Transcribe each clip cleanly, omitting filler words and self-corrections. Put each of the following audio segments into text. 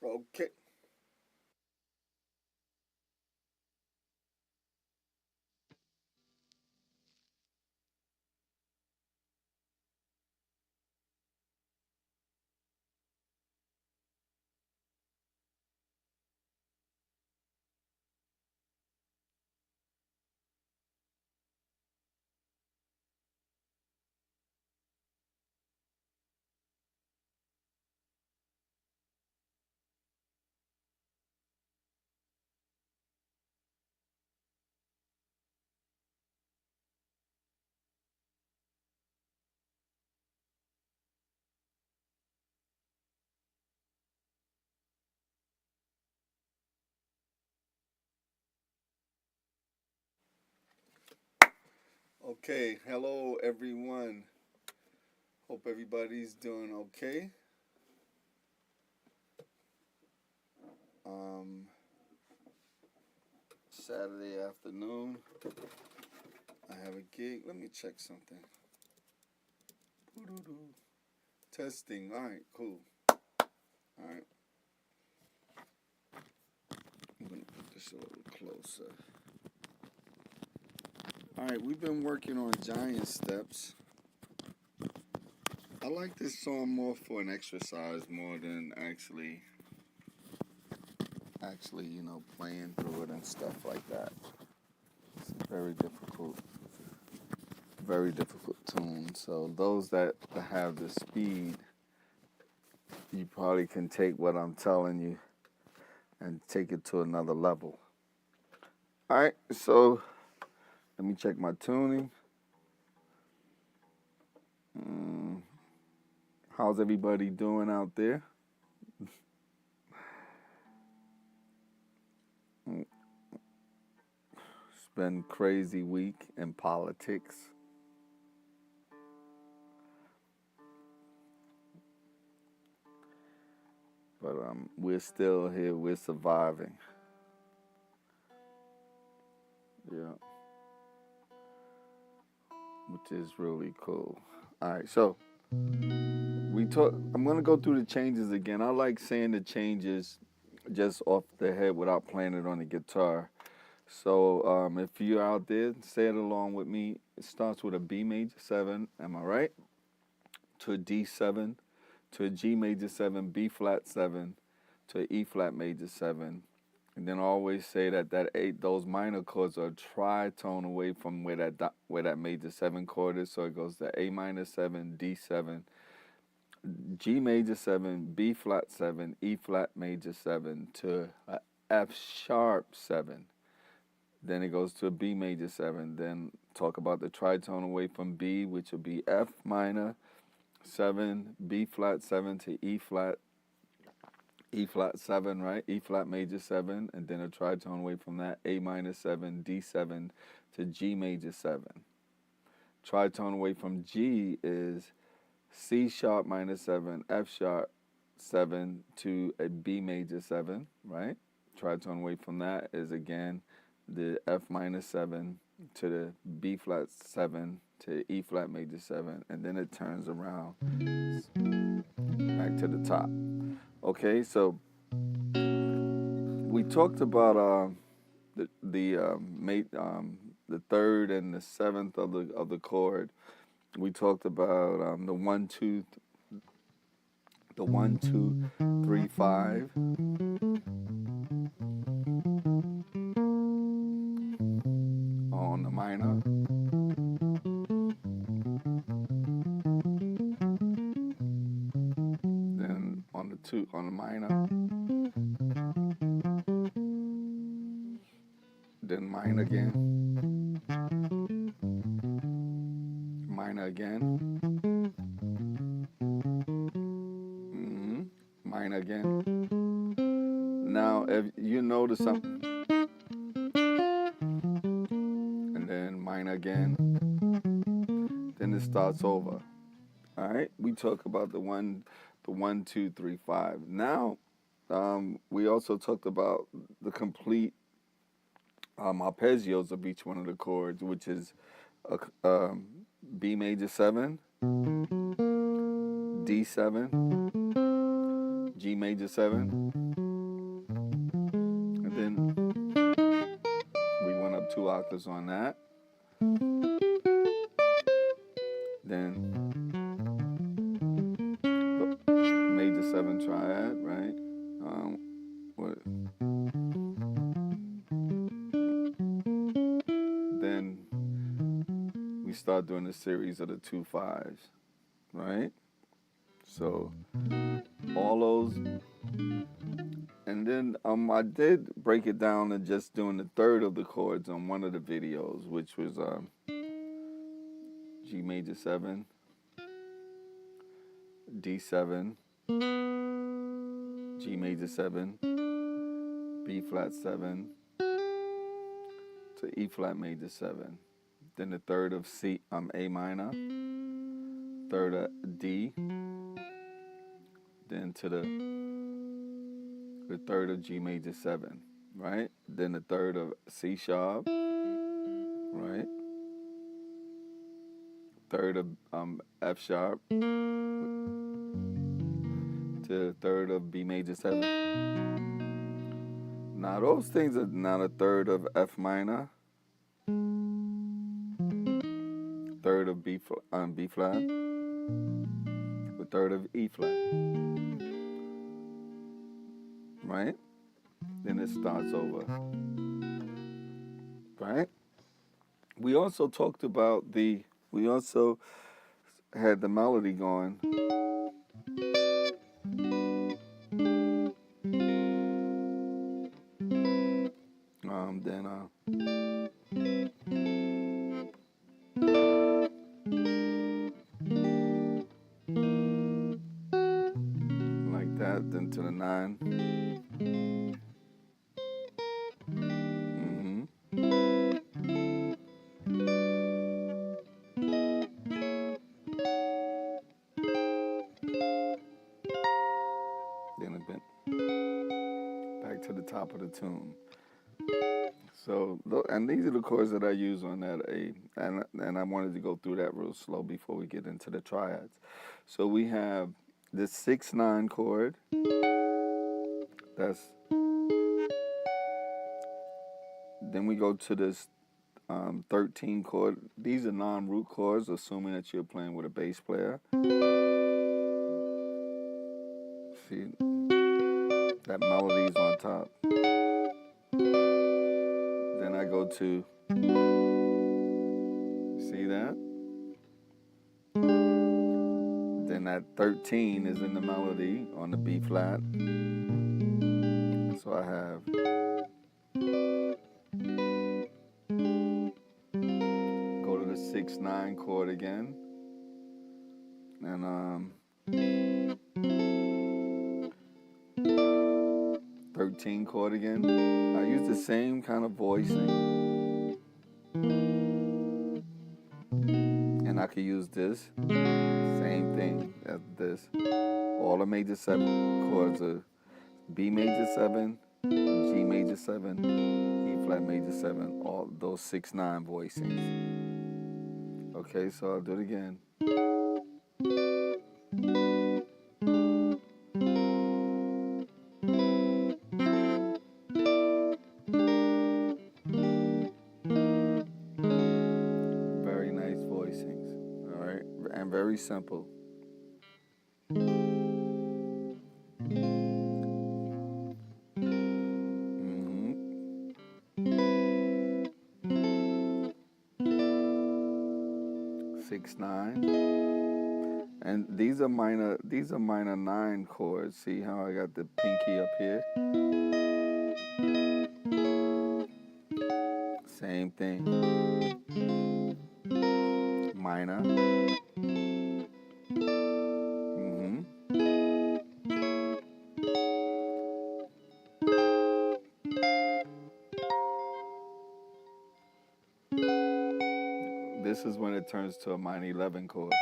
Okay. Okay. Hello, everyone. Hope everybody's doing okay. Um, Saturday afternoon. I have a gig. Let me check something. Doo-doo-doo. Testing. All right. Cool. All right. I'm gonna put this a little closer. All right. We've been working on giant steps. I like this song more for an exercise more than actually, playing through it and stuff like that. It's a very difficult tune. So those that have the speed, you probably can take what I'm telling you and take it to another level. All right, so let me check my tuning. Mm, how's everybody doing out there? Mm, it's been a crazy week in politics. But we're still here. We're surviving. Yeah, which is really cool. All right, so we talk. I'm gonna go through the changes again. I like saying the changes just off the head without playing it on the guitar. So if you're out there, say it along with me. It starts with a B major 7, am I right? To a D7, to a G major 7, B flat 7, to a E flat major 7. And then I always say that eight, those minor chords are a tritone away from where that major 7 chord is. So it goes to A minor 7, D7, G major 7, B flat 7, E flat major 7 to a F sharp 7. Then it goes to a B major 7. Then talk about the tritone away from B, which will be F minor 7, B flat 7 to E flat 7, right? E flat major 7. And then a tritone away from that, A minor 7, D7 to G major 7. Tritone away from G is C sharp minor 7, F sharp 7 to a B major 7, right? Tritone away from that is again the F minor 7 to the B flat 7 to E flat major 7, and then it turns around back to the top. Okay, so we talked about the third and the seventh of the chord. We talked about the 1, 2, 3, 5 on the minor. Then on the 2 on the minor. Then minor again. Minor again. Mm-hmm. Minor again. Now, if you notice something, and then minor again, then it starts over. All right, we talk about the 1, 2, 3, 5. Now, we also talked about the complete arpeggios of each one of the chords, which is a B major 7, D7, G major 7, 2 octaves on that. Then major 7 triad, right? Then we start doing a series of the 2 5s, right? So all those, and then I did break it down to just doing the third of the chords on one of the videos, which was G major 7, D7, G major 7, B flat 7 to E flat major 7. Then the third of A minor, third of D, then to the third of G major 7, right? Then the third of C sharp, right? Third of F sharp to the third of B major 7. Now those things are not a third of F minor, third of B flat, the third of E flat, right? Then it starts over, right? We also talked about we also had the melody going. Like that, then to the 9. Then a bit back to the top of the tune. So, and these are the chords that I use on that A, and I wanted to go through that real slow before we get into the triads. So we have this 6/9 chord. Then we go to this 13 chord. These are non-root chords, assuming that you're playing with a bass player. See, that melody's on top. Then I go to, see that? Then that 13 is in the melody on the B flat. So I have go to the 6/9 chord again, and 13 chord again. I use the same kind of voicing, and I could use this same thing as this. All the major 7 chords are B major 7, G major 7, E flat major 7, all those 6/9 voicings. Okay, so I'll do it again. Very nice voicings, all right, and very simple. 6/9, and these are minor 9 chords. See how I got the pinky up here? Same thing. Minor. This is when it turns to a minor 11 chord.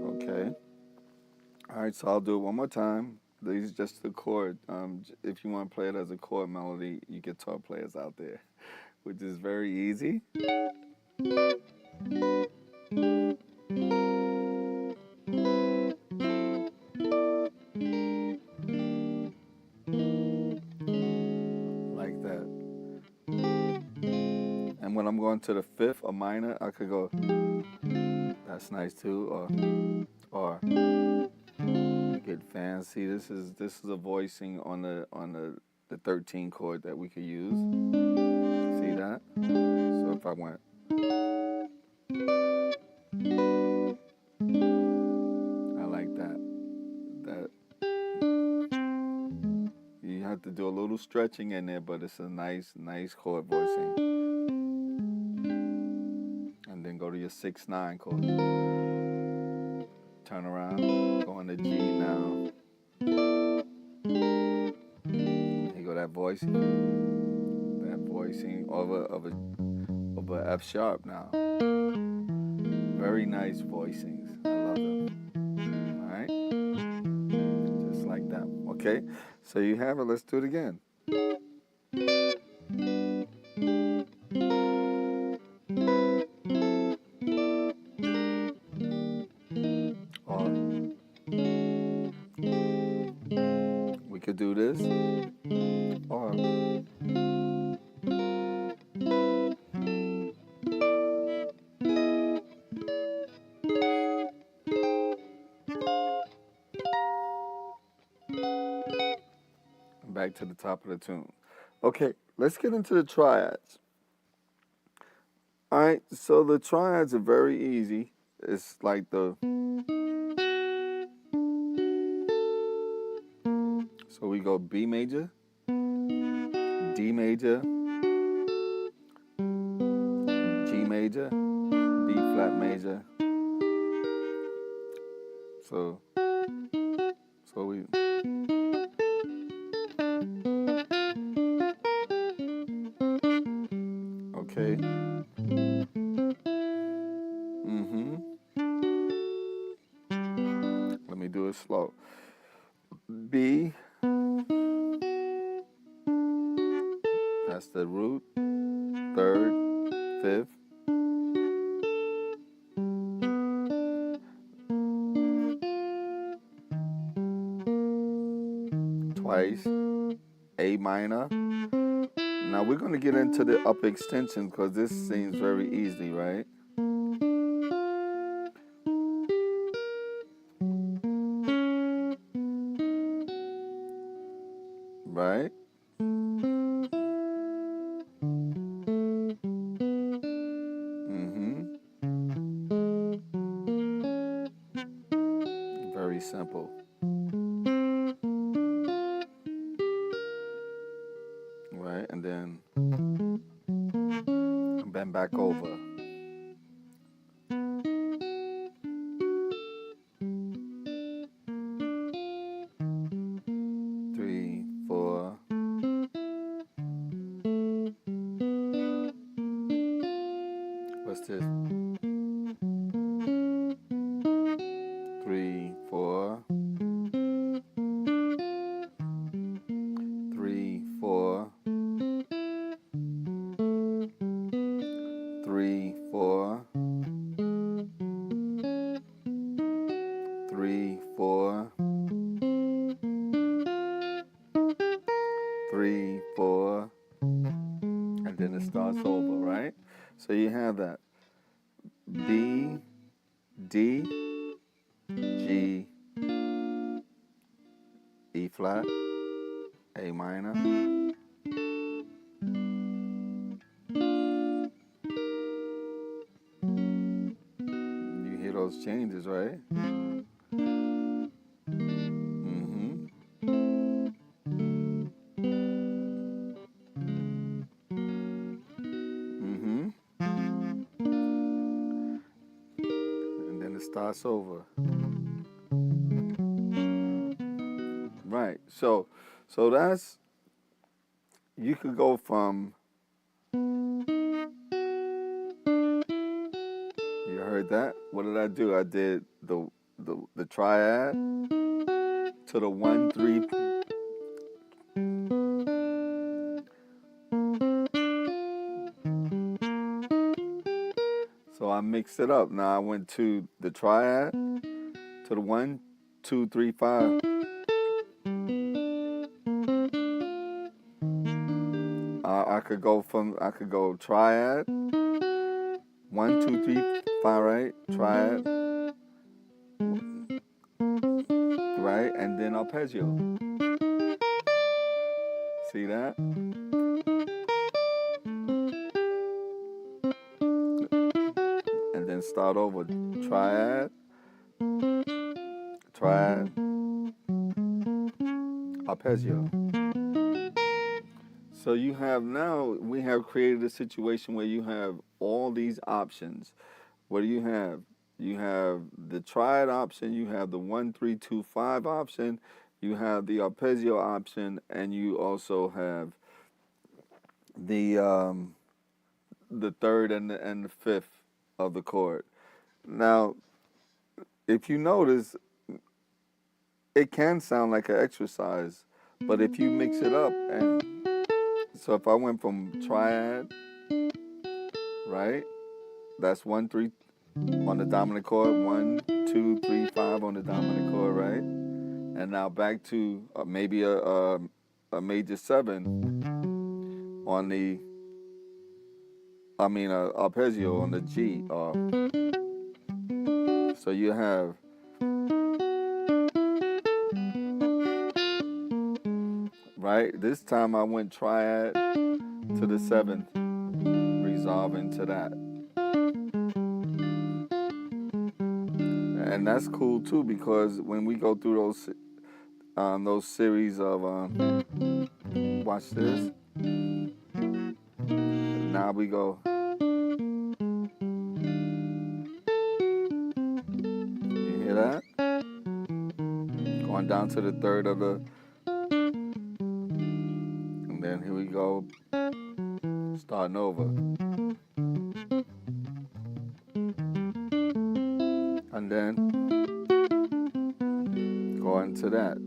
Okay. All right, so I'll do it one more time. These are just the chord. If you want to play it as a chord melody, you guitar players out there, which is very easy. And when I'm going to the fifth, a minor, I could go, that's nice too, or get fancy. This is a voicing on the 13 chord that we could use. See that? So if I went, I like that. You have to do a little stretching in there, but it's a nice chord voicing. And then go to your 6/9 chord. Turn around, go into G now. Here go that voicing of a F sharp now. Very nice voicings. I love them. All right, just like that. Okay, so you have it. Let's do it again. Or we could do this. Or back to the top of the tune. Okay, let's get into the triads. All right, so the triads are very easy. It's like so we go B major, D major, G major, B flat major. So we. Okay. Let me do it slow. B. That's the root. Third, fifth. Twice. A minor. Now we're going to get into the up extension because this seems very easy, right? Right? Very simple. Right? And then bend back over. Three, four. What's this? 3, 4. 3, 4. 3, 4. 3, 4. 3, 4. And then it starts over, right? So you have that B, D, G, E flat, A minor. You hear those changes, right? And then it starts over. Right. So that's, you could go from, you heard that? What did I do? I did the triad to the 1, 3. So I mixed it up. Now I went to the triad to the 1, 2, 3, 5. I could go triad, 1, 2, 3, 5, right? Triad, right? And then arpeggio. See that? And then start over. Triad, triad, arpeggio. So we have created a situation where you have all these options. What do you have? You have the triad option, you have the 1, 3, 2, 5 option, you have the arpeggio option, and you also have the third and the fifth of the chord. Now, if you notice, it can sound like an exercise, but if you mix it up, and so if I went from triad, right? That's 1, 3 on the dominant chord, 1, 2, 3, 5 on the dominant chord, right? And now back to maybe a major 7 on the, arpeggio on the G. So you have, right? This time I went triad to the 7th, resolving to that. And that's cool too, because when we go through those series of, watch this. Now we go. You hear that? Going down to the third of the, and then here we go, starting over. And then going to that.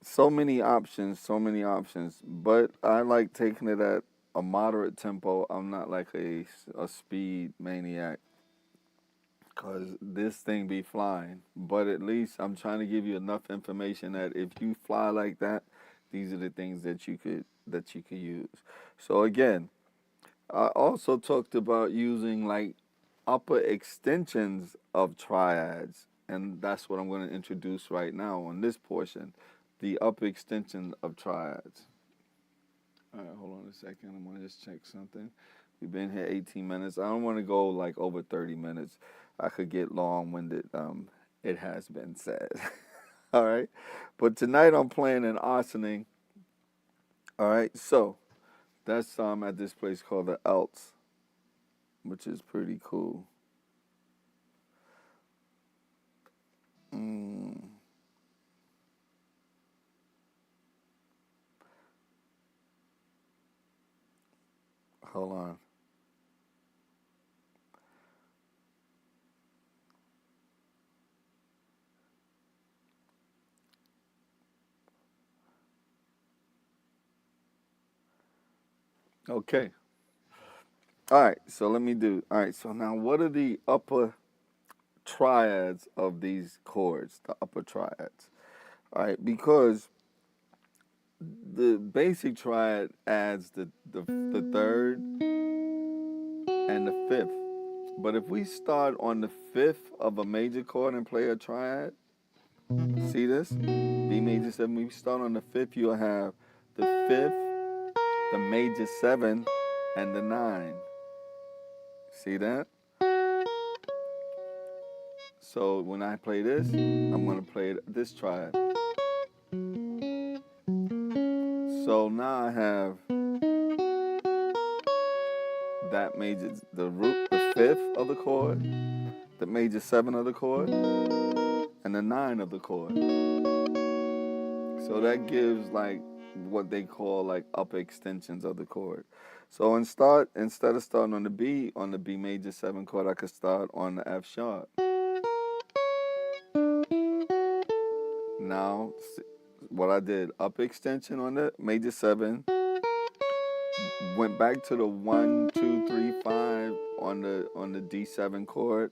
So many options, but I like taking it at a moderate tempo. I'm not like a speed maniac, because this thing be flying. But at least I'm trying to give you enough information that if you fly like that, these are the things that you could use. So again, I also talked about using like upper extensions of triads, and that's what I'm going to introduce right now on this portion, the upper extension of triads. All right, hold on a second. I'm going to just check something. We've been here 18 minutes. I don't want to go like over 30 minutes. I could get long-winded. It has been said. All right, but tonight I'm playing an arsoning. All right, so that's at this place called the Alts, which is pretty cool. Hold on. Okay. All right, so let me do. All right, so now what are the upper triads of these chords, the upper triads? All right, because the basic triad adds the third and the fifth. But if we start on the fifth of a major chord and play a triad, see this? B major 7, we start on the fifth, you'll have the fifth, the major 7, and the 9. See that? So when I play this, I'm going to play this triad. So now I have that major, the root, the fifth of the chord, the major 7 of the chord, and the 9 of the chord. So that gives like what they call like upper extensions of the chord. So instead of starting on the B major 7 chord, I could start on the F sharp. Now, what I did, upper extension on the major 7, went back to the 1, 2, 3, 5 on the D7 chord.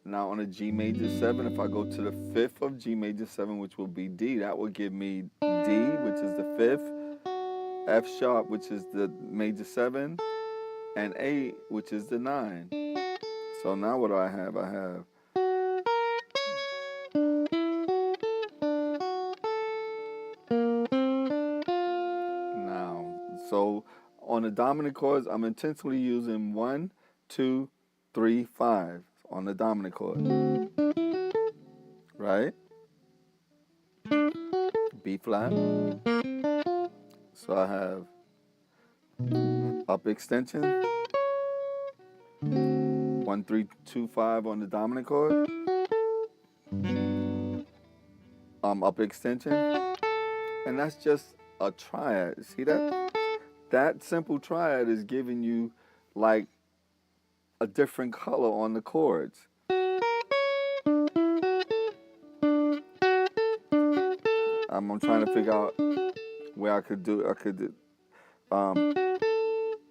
Now on a G major 7, if I go to the fifth of G major 7, which will be D, that will give me D, which is the fifth, F sharp, which is the major 7, and A, which is the 9. So now what do I have? I have now. So on the dominant chords, I'm intentionally using 1, 2, 3, 5 on the dominant chord, right? B flat. So I have up extension, 1, 3, 2, 5 on the dominant chord, up extension, and that's just a triad. See that? That simple triad is giving you like a different color on the chords. I'm trying to figure out where I could do.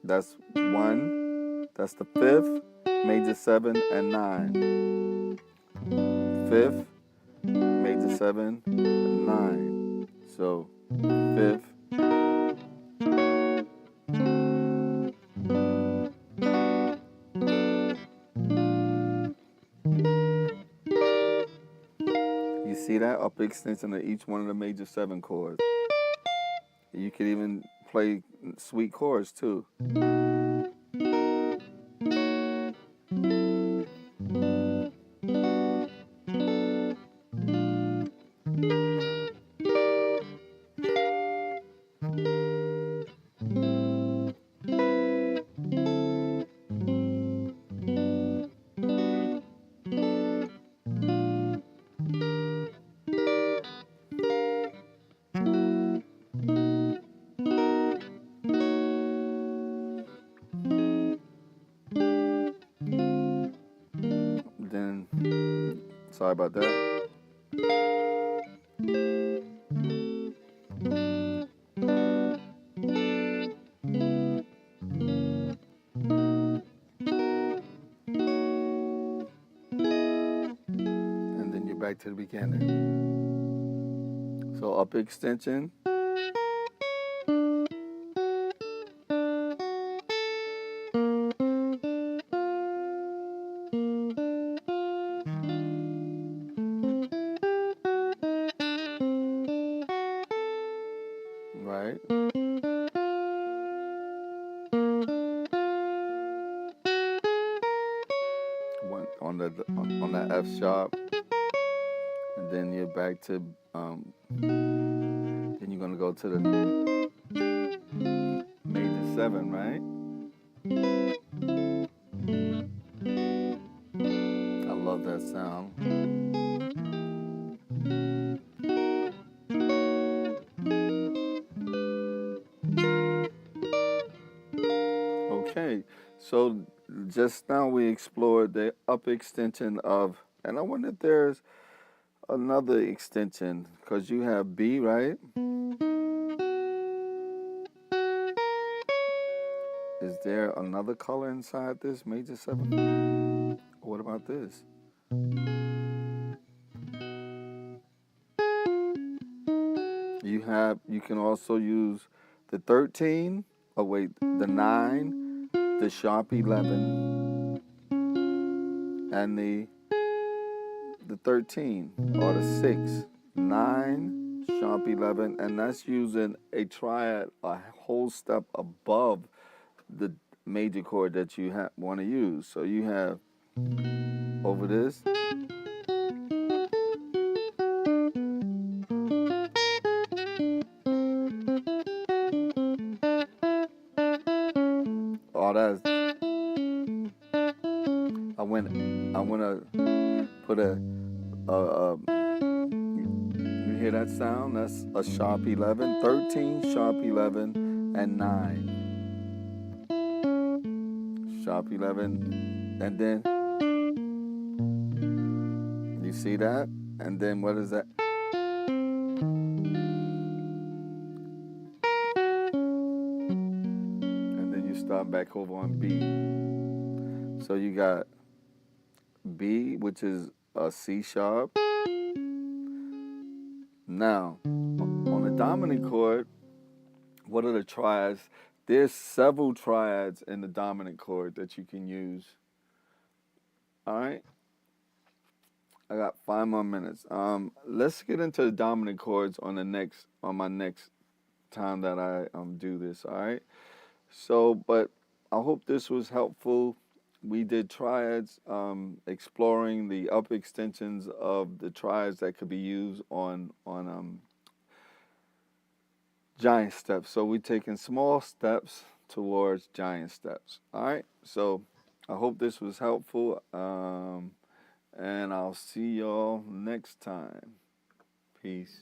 That's 1. That's the 5th, major 7, and 9. 5th, major 7, 9. So 5th. You see that up extension of each one of the major 7 chords. You could even play sweet chords too. Then, sorry about that. And then you're back to the beginning. So up extension. Right? One on that F sharp, and then you're back to then you're gonna go to the major 7, right? I love that sound. Okay, so just now we explored the up extension of, and I wonder if there's another extension, because you have B, right? Is there another color inside this major 7? What about this? You can also use the 13, oh wait, the 9, the sharp 11, and the 13, or the 6, 9, sharp 11, and that's using a triad a whole step above the major chord that you want to use. So you have over this, all that. I want to put you hear that sound? That's a sharp 11, 13, sharp 11, and 9. Sharp 11, and then you see that? And then what is that? And then you start back over on B. So you got B, which is a C sharp. Now, on the dominant chord, What are the triads? There's several triads in the dominant chord that you can use. All right, I got 5 more minutes. Let's get into the dominant chords on my next time that I do this. All right. So, but I hope this was helpful. We did triads, exploring the up extensions of the triads that could be used on giant steps. So we're taking small steps towards giant steps. All right. So I hope this was helpful. And I'll see y'all next time. Peace.